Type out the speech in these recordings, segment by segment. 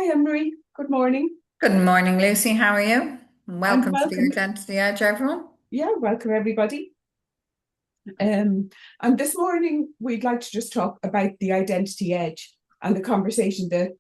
Hi, Emery. Good morning. Good morning, Lucy. How are you? And And welcome to the welcome. Identity Edge, everyone. Yeah, welcome everybody. Um, and this morning we'd like to just talk about the identity edge and the conversation that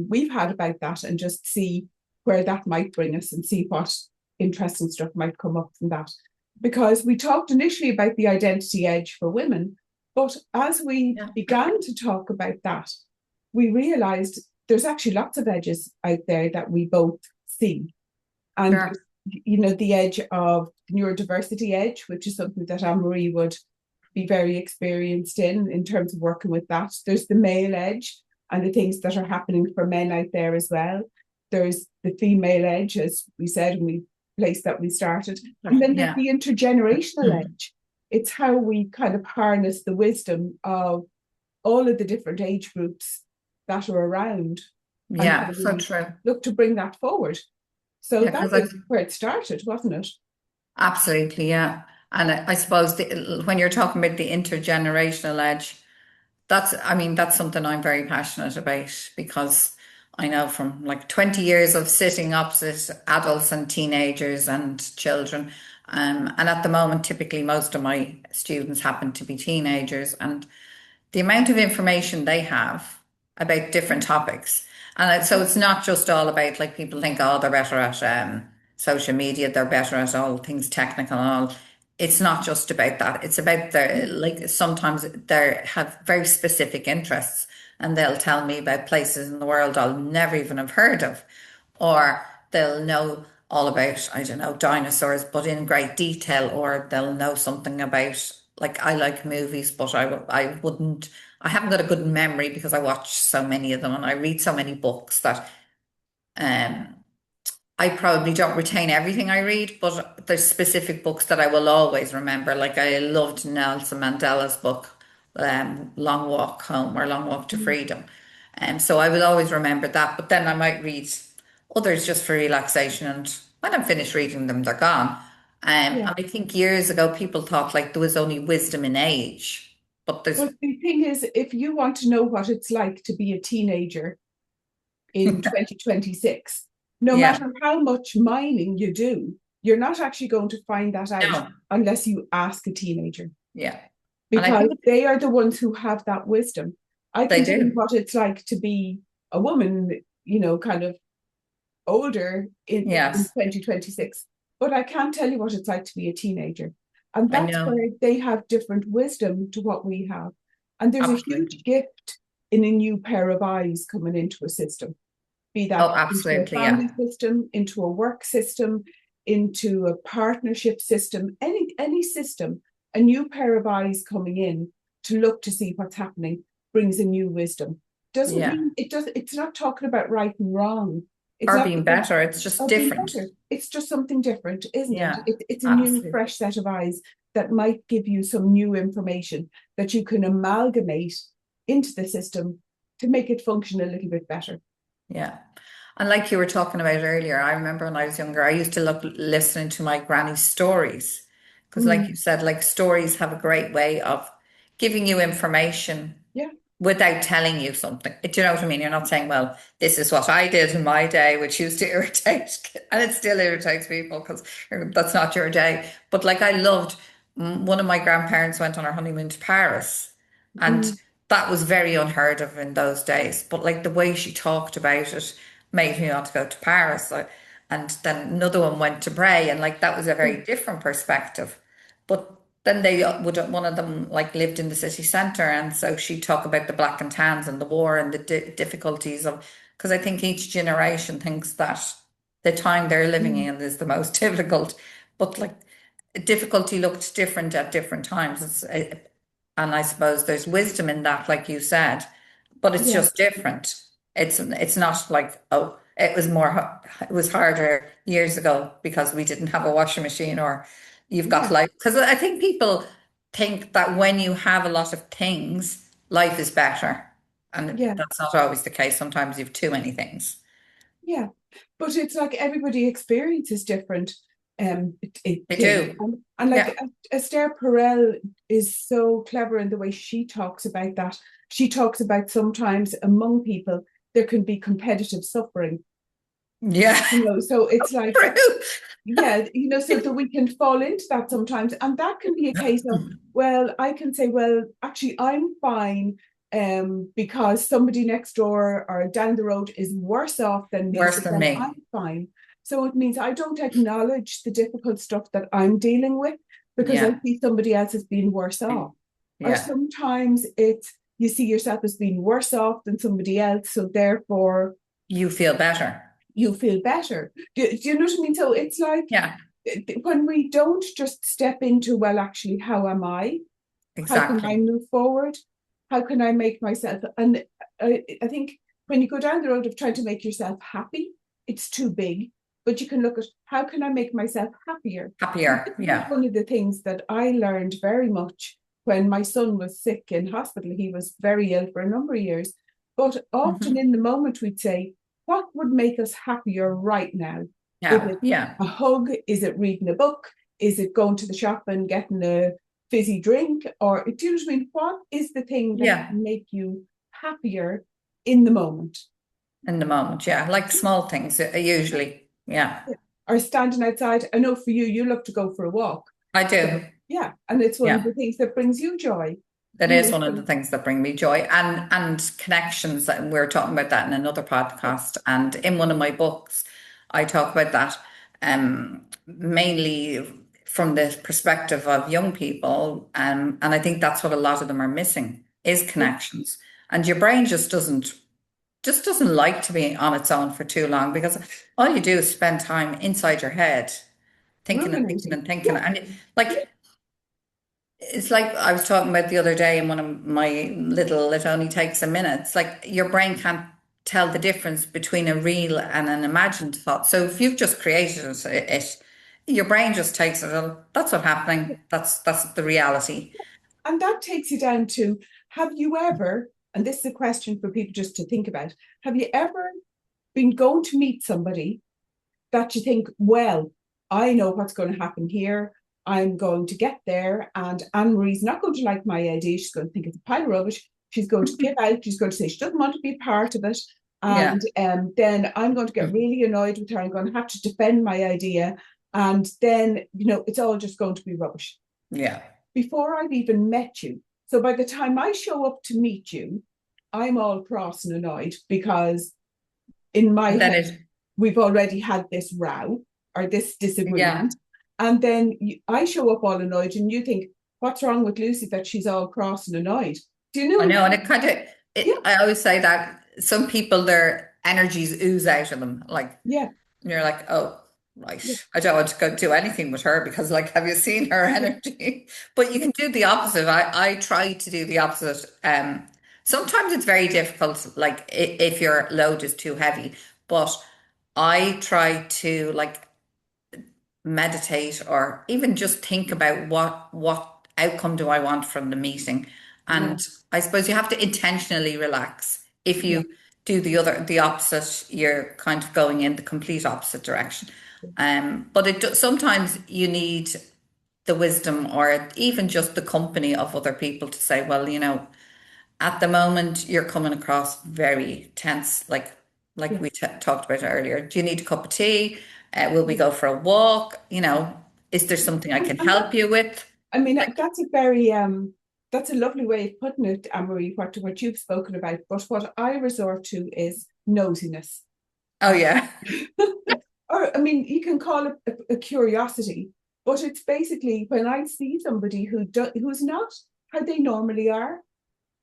we've had about that and just see where that might bring us and see what interesting stuff might come up from that. Because we talked initially about the identity edge for women, but as we Yeah, began to talk about that, we realized there's actually lots of edges out there that we both see. And sure. the edge of neurodiversity edge, which is something that Anne-Marie would be very experienced in terms of working with that. There's the male edge and the things that are happening for men out there as well. There's the female edge, as we said, and we place that we started. And then there's Yeah. the intergenerational Mm. edge. It's how we kind of harness the wisdom of all of the different age groups that are around and how Yeah, so we true. look to bring that forward. So Yeah, that because was where it started, wasn't it? absolutely, yeah. And I suppose when you're talking about the intergenerational edge, that's something I'm very passionate about because I know from like 20 years of sitting opposite adults and teenagers and children. And at the moment, typically most of my students happen to be teenagers, and the amount of information they have about different topics. And so it's not just all about like people think, oh, they're better at social media, they're better at all things technical and all. It's not just about that. It's about their like sometimes they have very specific interests and they'll tell me about places in the world I'll never even have heard of. Or they'll know all about, I don't know, dinosaurs, but in great detail, or they'll know something about, like, I like movies, but I wouldn't, I haven't got a good memory because I watch so many of them and I read so many books that um, I probably don't retain everything I read, but there's specific books that I will always remember. Like I loved Nelson Mandela's book, Long Walk Home or Long Walk to Freedom. And so I will always remember that. But then I might read others just for relaxation. And when I'm finished reading them, they're gone. Yeah. And I think years ago, people thought like there was only wisdom in age, but there's, Well, the thing is, if you want to know what it's like to be a teenager in 2026, no yeah, matter how much mining you do, you're not actually going to find that out no, unless you ask a teenager, yeah. And I because think they are the ones who have that wisdom. I they can tell you do. what it's like to be a woman, kind of older in Yes, 2026, but I can't tell you what it's like to be a teenager. And I that's know. where they have different wisdom to what we have. And there's a huge Absolutely. gift in a new pair of eyes coming into a system, be that Oh, into a absolutely. family Yeah. system, into a work system, into a partnership system, any system, a new pair of eyes coming in to look to see what's happening brings a new wisdom. Doesn't Yeah. mean it's not talking about right and wrong. It's Or not being about better. It's just being different. better. It's just something different, isn't it? Yeah. It's a new, Absolutely. fresh set of eyes that might give you some new information that you can amalgamate into the system to make it function a little bit better. Yeah. And like you were talking about earlier, I remember when I was younger, I used to love listening to my granny's stories. Because, like you Mm, said, like stories have a great way of giving you information yeah, without telling you something. Do you know what I mean? You're not saying, well, this is what I did in my day, which used to irritate, and it still irritates people because that's not your day. But like I loved, one of my grandparents went on her honeymoon to Paris, and mm, that was very unheard of in those days. But like the way she talked about it made me want to go to Paris. And then another one went to Bray, and like that was a yeah, very different perspective. But then they would one of them like lived in the city centre, and so she'd talk about the black and tans and the war and the difficulties of, because I think each generation thinks that the time they're living mm, in is the most difficult, but like difficulty looked different at different times. And I suppose there's wisdom in that, like you said, but it's yeah, just different. It's not like, oh, it was harder years ago because we didn't have a washing machine, or you've got yeah, life. Because I think people think that when you have a lot of things, life is better. And yeah, that's not always the case. Sometimes you have too many things. yeah. But it's like everybody experiences different They things. do. And Yeah. like Esther Perel is so clever in the way she talks about that. She talks about sometimes among people there can be competitive suffering. Yeah. So it's like, True. yeah, so that we can fall into that sometimes. And that can be a case of, well, I can say, well, actually, I'm fine because somebody next door or down the road is worse off than me, Worse so than then me. I'm fine. So it means I don't acknowledge the difficult stuff that I'm dealing with because I Yeah. see somebody else as being worse off. Or Yeah. sometimes it's you see yourself as being worse off than somebody else, so therefore You feel better. you feel better. Do you know what I mean? So it's like Yeah, when we don't just step into, well, actually, how am I? How can I exactly. move forward? How can I make myself? And I think when you go down the road of trying to make yourself happy, it's too big. But you can look at how can I make myself happier? Happier. This was Yeah. one of the things that I learned very much when my son was sick in hospital. He was very ill for a number of years. But often Hmm. in the moment, we'd say, what would make us happier right now? Is Yeah. it Yeah. a hug? Is it reading a book? Is it going to the shop and getting a fizzy drink? Or do you know what I mean? What is the thing that Yeah. can make you happier in the moment? In the moment. Yeah. Like small things, usually. Yeah. Or standing outside. I know for you, you love to go for a walk. I do. So, yeah, and it's one of Yeah. the things that brings you joy. That You is know, one of the so, things that bring me joy and connections. And we're talking about that in another podcast. And in one of my books, I talk about that mainly from the perspective of young people. And I think that's what a lot of them are missing is yeah, connections. And your brain just doesn't like to be on its own for too long because all you do is spend time inside your head thinking and thinking ruminating. and thinking. Yeah, And like it's like I was talking about the other day in one of my little, it only takes a minute. It's like your brain can't tell the difference between a real and an imagined thought. So if you've just created your brain just takes it. "Oh, that's what's happening. That's the reality." and that takes you down to have you ever, and this is a question for people just to think about, have you ever been going to meet somebody that you think, well, I know what's going to happen here. I'm going to get there, and Anne Marie's not going to like my idea. She's going to think it's a pile of rubbish. She's going to give out. She's going to say she doesn't want to be part of it. Yeah. And then I'm going to get really annoyed with her. I'm going to have to defend my idea. And then, it's all just going to be rubbish Yeah. before I've even met you. So by the time I show up to meet you, I'm all cross and annoyed because in my And then head, it, we've already had this row or this yeah. disagreement. And then I show up all annoyed, and you think, what's wrong with Lucy that she's all cross and annoyed? Do you I know? know. And it kind of, Yeah, I always say that some people, their energies ooze out of them. Like, yeah, and you're like, oh, right. yeah, I don't want to go do anything with her because, like, have you seen her yeah, energy? But you can do the opposite. I try to do the opposite. Sometimes it's very difficult, like if your load is too heavy. But I try to like meditate or even just think about what outcome do I want from the meeting. yeah, And I suppose you have to intentionally relax. If yeah, you do the opposite, you're kind of going in the complete opposite direction. But sometimes you need the wisdom or even just the company of other people to say, well, at the moment you're coming across very tense, like yeah. we talked about earlier. Do you need a cup of tea? Will we Yeah. go for a walk? Is there something I can And that, help you with? I mean, Like, that's a lovely way of putting it, Anne-Marie, what you've spoken about. But what I resort to is nosiness. oh yeah, Or, I mean, you can call it a curiosity, but it's basically when I see somebody who's not how they normally are,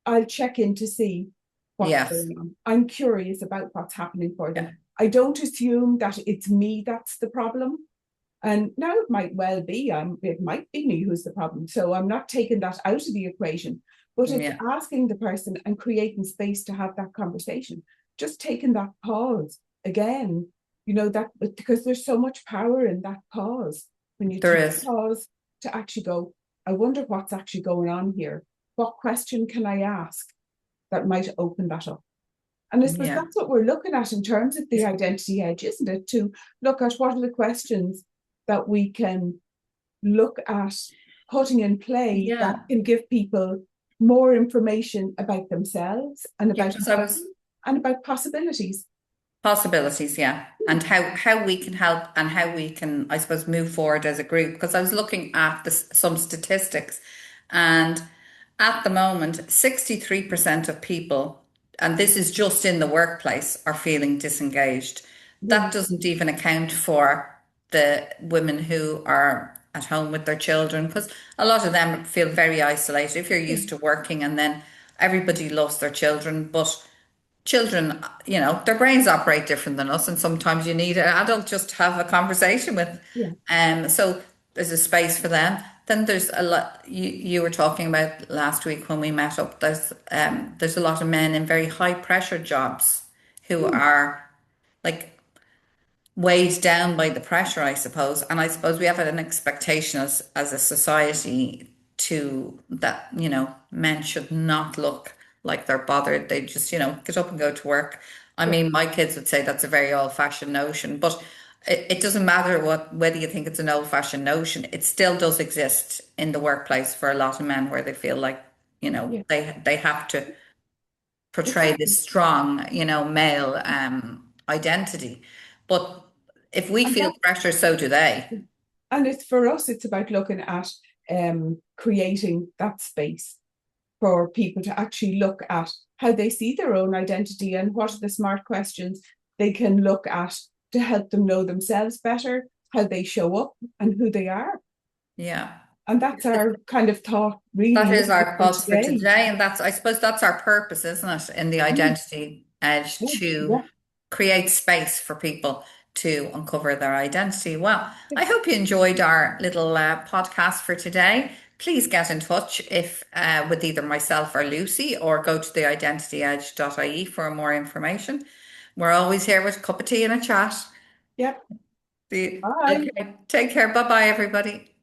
I'll check in to see what's yes, going on. I'm curious about what's happening for yeah, them. I don't assume that it's me that's the problem. And now it might well be, it might be me who's the problem. So I'm not taking that out of the equation, but it's yeah, asking the person and creating space to have that conversation. Just taking that pause again, that because there's so much power in that pause. When you there take a is, pause to actually go, I wonder what's actually going on here. What question can I ask that might open that up? And I suppose yeah, that's what we're looking at in terms of the identity edge, isn't it? To look at what are the questions that we can look at putting in play that yeah, can give people more information about themselves and yeah. about Because I was and about possibilities. Possibilities, yeah. And how we can help and how we can, I suppose, move forward as a group. Because I was looking at some statistics, and at the moment, 63% of people, and this is just in the workplace, are feeling disengaged. Yeah, That doesn't even account for the women who are at home with their children, because a lot of them feel very isolated. If you're yeah, used to working and then everybody loves their children, but children, their brains operate different than us, and sometimes you need an adult just to have a conversation with. yeah, So there's a space for them. Then there's a lot you were talking about last week when we met up. There's a lot of men in very high pressure jobs who mm, are like weighed down by the pressure, I suppose. And I suppose we have an expectation as a society to that, men should not look like they're bothered. They just, get up and go to work. I yeah, mean, my kids would say that's a very old-fashioned notion, but it doesn't matter whether you think it's an old-fashioned notion, it still does exist in the workplace for a lot of men where they feel like, yeah, they have to portray exactly. this strong, male identity. But if we And feel that, pressure, so do they. and it's for us, it's about looking at creating that space for people to actually look at how they see their own identity and what are the smart questions they can look at to help them know themselves better, how they show up, and who they are. Yeah. And that's our kind of thought, That really, is isn't it, our for pulse for today? today. And I suppose that's our purpose, isn't it, in the Mm, identity edge yeah, to yeah, create space for people to uncover their identity. Well, yeah. I hope you enjoyed our little podcast for today. Please get in touch if with either myself or Lucy, or go to the identityedge.ie for more information. We're always here with a cup of tea and a chat. Yeah. Okay, Bye. take care. Bye bye, everybody.